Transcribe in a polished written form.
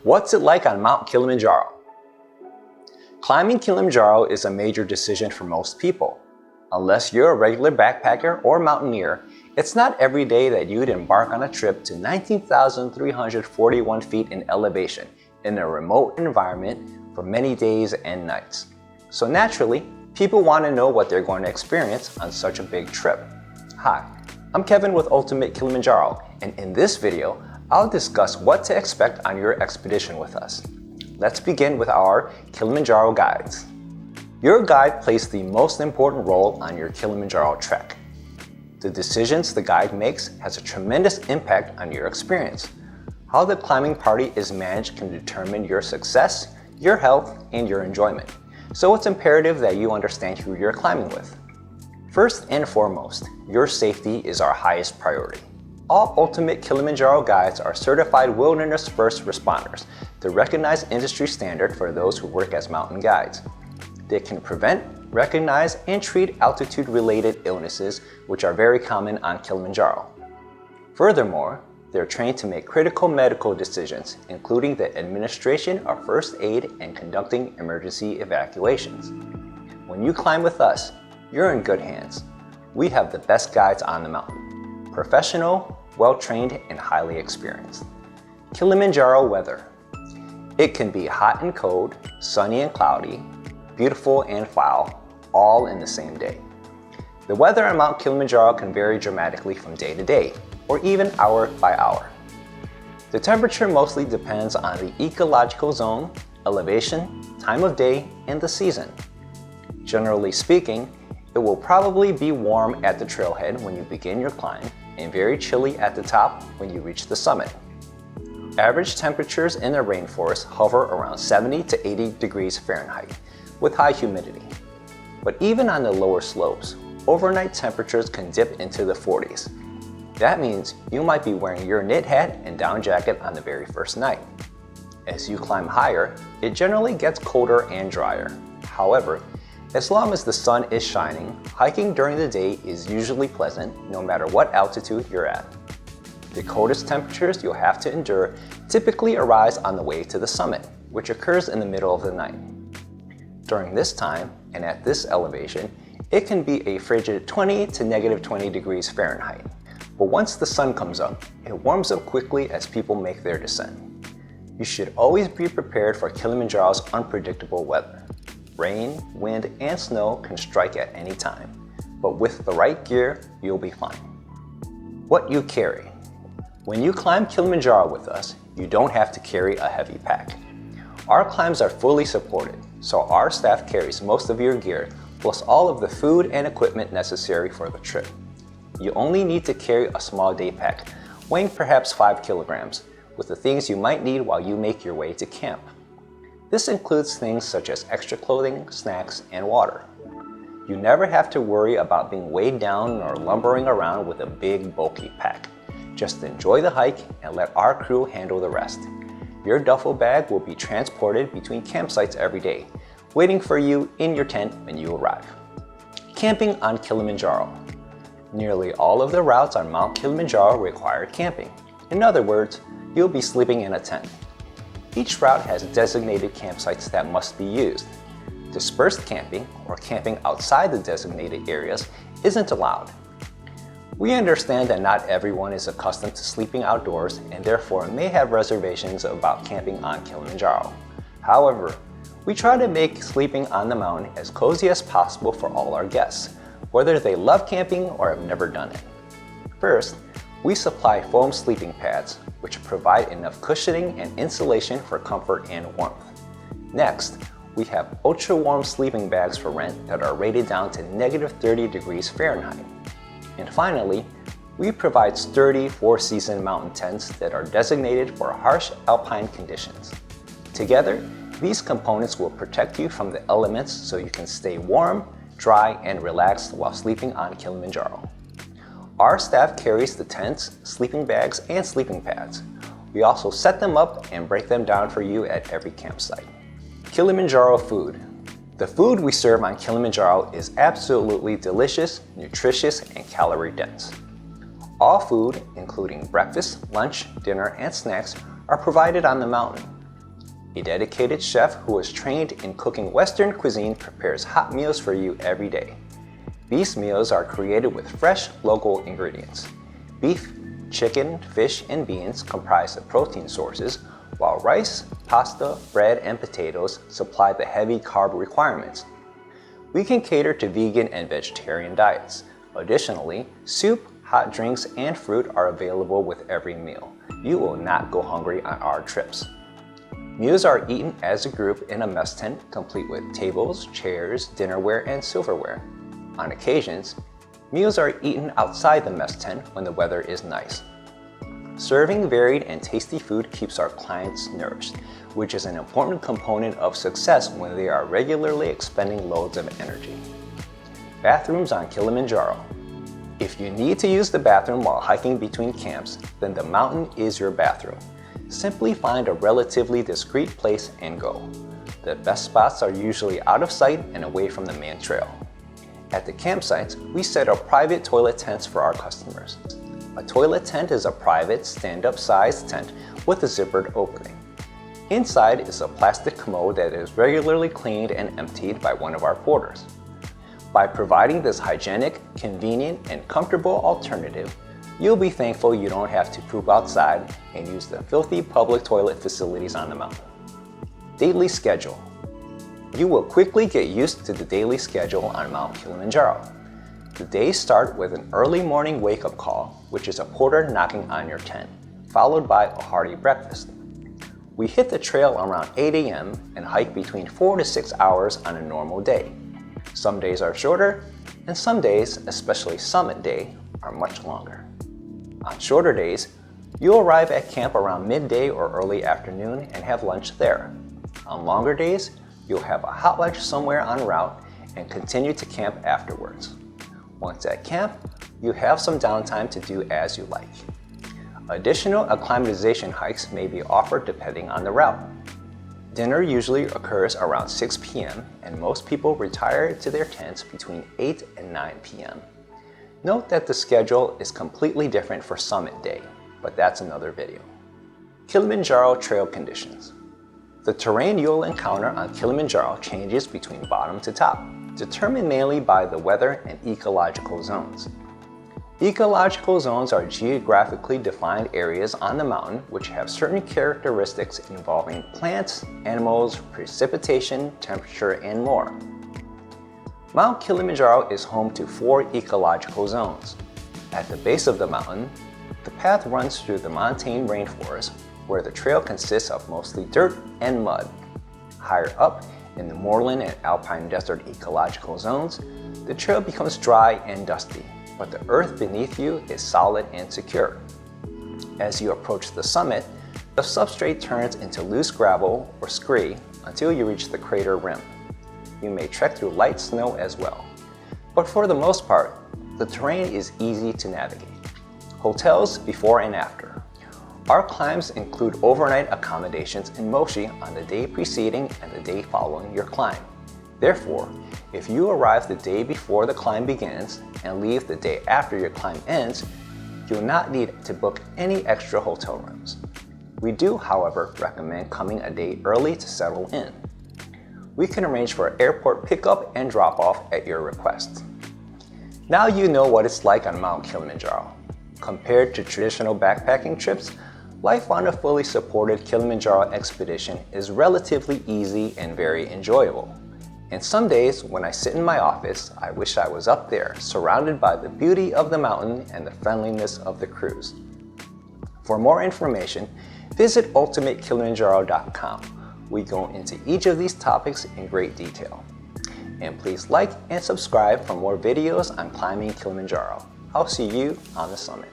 What's it like on Mount Kilimanjaro? Climbing Kilimanjaro is a major decision for most people. Unless you're a regular backpacker or mountaineer, it's not every day that you'd embark on a trip to 19,341 feet in elevation in a remote environment for many days and nights. So naturally, people want to know what they're going to experience on such a big trip. Hi, I'm Kevin with Ultimate Kilimanjaro, and in this video, I'll discuss what to expect on your expedition with us. Let's begin with our Kilimanjaro guides. Your guide plays the most important role on your Kilimanjaro trek. The decisions the guide makes has a tremendous impact on your experience. How the climbing party is managed can determine your success, your health, and your enjoyment. So it's imperative that you understand who you're climbing with. First and foremost, your safety is our highest priority. All Ultimate Kilimanjaro guides are certified wilderness first responders, the recognized industry standard for those who work as mountain guides. They can prevent, recognize, and treat altitude-related illnesses, which are very common on Kilimanjaro. Furthermore, they're trained to make critical medical decisions, including the administration of first aid and conducting emergency evacuations. When you climb with us, you're in good hands. We have the best guides on the mountain. Professional, well-trained, and highly experienced. Kilimanjaro weather. It can be hot and cold, sunny and cloudy, beautiful and foul, all in the same day. The weather on Mount Kilimanjaro can vary dramatically from day to day, or even hour by hour. The temperature mostly depends on the ecological zone, elevation, time of day, and the season. Generally speaking, it will probably be warm at the trailhead when you begin your climb, and very chilly at the top when you reach the summit. Average temperatures in the rainforest hover around 70 to 80 degrees Fahrenheit, with high humidity. But even on the lower slopes, overnight temperatures can dip into the 40s. That means you might be wearing your knit hat and down jacket on the very first night. As you climb higher, it generally gets colder and drier. However, as long as the sun is shining, hiking during the day is usually pleasant no matter what altitude you're at. The coldest temperatures you'll have to endure typically arise on the way to the summit, which occurs in the middle of the night. During this time, and at this elevation, it can be a frigid 20 to negative 20 degrees Fahrenheit. But once the sun comes up, it warms up quickly as people make their descent. You should always be prepared for Kilimanjaro's unpredictable weather. Rain, wind, and snow can strike at any time, but with the right gear, you'll be fine. What you carry. When you climb Kilimanjaro with us, you don't have to carry a heavy pack. Our climbs are fully supported, so our staff carries most of your gear, plus all of the food and equipment necessary for the trip. You only need to carry a small day pack, weighing perhaps 5 kilograms, with the things you might need while you make your way to camp. This includes things such as extra clothing, snacks, and water. You never have to worry about being weighed down or lumbering around with a big, bulky pack. Just enjoy the hike and let our crew handle the rest. Your duffel bag will be transported between campsites every day, waiting for you in your tent when you arrive. Camping on Kilimanjaro. Nearly all of the routes on Mount Kilimanjaro require camping. In other words, you'll be sleeping in a tent. Each route has designated campsites that must be used. Dispersed camping, or camping outside the designated areas, isn't allowed. We understand that not everyone is accustomed to sleeping outdoors and therefore may have reservations about camping on Kilimanjaro. However, we try to make sleeping on the mountain as cozy as possible for all our guests, whether they love camping or have never done it. First, we supply foam sleeping pads, which provide enough cushioning and insulation for comfort and warmth. Next, we have ultra-warm sleeping bags for rent that are rated down to negative 30 degrees Fahrenheit. And finally, we provide sturdy four-season mountain tents that are designated for harsh alpine conditions. Together, these components will protect you from the elements so you can stay warm, dry, and relaxed while sleeping on Kilimanjaro. Our staff carries the tents, sleeping bags, and sleeping pads. We also set them up and break them down for you at every campsite. Kilimanjaro food. The food we serve on Kilimanjaro is absolutely delicious, nutritious, and calorie dense. All food, including breakfast, lunch, dinner, and snacks, are provided on the mountain. A dedicated chef who is trained in cooking Western cuisine prepares hot meals for you every day. These meals are created with fresh, local ingredients. Beef, chicken, fish, and beans comprise the protein sources, while rice, pasta, bread, and potatoes supply the heavy carb requirements. We can cater to vegan and vegetarian diets. Additionally, soup, hot drinks, and fruit are available with every meal. You will not go hungry on our trips. Meals are eaten as a group in a mess tent, complete with tables, chairs, dinnerware, and silverware. On occasions, meals are eaten outside the mess tent when the weather is nice. Serving varied and tasty food keeps our clients nourished, which is an important component of success when they are regularly expending loads of energy. Bathrooms on Kilimanjaro. If you need to use the bathroom while hiking between camps, then the mountain is your bathroom. Simply find a relatively discreet place and go. The best spots are usually out of sight and away from the main trail. At the campsites, we set up private toilet tents for our customers. A toilet tent is a private, stand-up sized tent with a zippered opening. Inside is a plastic commode that is regularly cleaned and emptied by one of our porters. By providing this hygienic, convenient, and comfortable alternative, you'll be thankful you don't have to poop outside and use the filthy public toilet facilities on the mountain. Daily schedule. You will quickly get used to the daily schedule on Mount Kilimanjaro. The days start with an early morning wake-up call, which is a porter knocking on your tent, followed by a hearty breakfast. We hit the trail around 8 a.m. and hike between 4 to 6 hours on a normal day. Some days are shorter, and some days, especially summit day, are much longer. On shorter days, you'll arrive at camp around midday or early afternoon and have lunch there. On longer days, you'll have a hot lunch somewhere en route and continue to camp afterwards. Once at camp, you have some downtime to do as you like. Additional acclimatization hikes may be offered depending on the route. Dinner usually occurs around 6 p.m. and most people retire to their tents between 8 and 9 p.m. Note that the schedule is completely different for summit day, but that's another video. Kilimanjaro trail conditions. The terrain you'll encounter on Kilimanjaro changes between bottom to top, determined mainly by the weather and ecological zones. Ecological zones are geographically defined areas on the mountain which have certain characteristics involving plants, animals, precipitation, temperature, and more. Mount Kilimanjaro is home to 4 ecological zones. At the base of the mountain, the path runs through the montane rainforest, where the trail consists of mostly dirt and mud. Higher up, in the moorland and alpine desert ecological zones, the trail becomes dry and dusty, but the earth beneath you is solid and secure. As you approach the summit, the substrate turns into loose gravel or scree until you reach the crater rim. You may trek through light snow as well. But for the most part, the terrain is easy to navigate. Hotels before and after. Our climbs include overnight accommodations in Moshi on the day preceding and the day following your climb. Therefore, if you arrive the day before the climb begins and leave the day after your climb ends, you'll not need to book any extra hotel rooms. We do, however, recommend coming a day early to settle in. We can arrange for airport pickup and drop-off at your request. Now you know what it's like on Mount Kilimanjaro. Compared to traditional backpacking trips, life on a fully supported Kilimanjaro expedition is relatively easy and very enjoyable. And some days when I sit in my office, I wish I was up there, surrounded by the beauty of the mountain and the friendliness of the crews. For more information, visit ultimatekilimanjaro.com. We go into each of these topics in great detail. And please like and subscribe for more videos on climbing Kilimanjaro. I'll see you on the summit.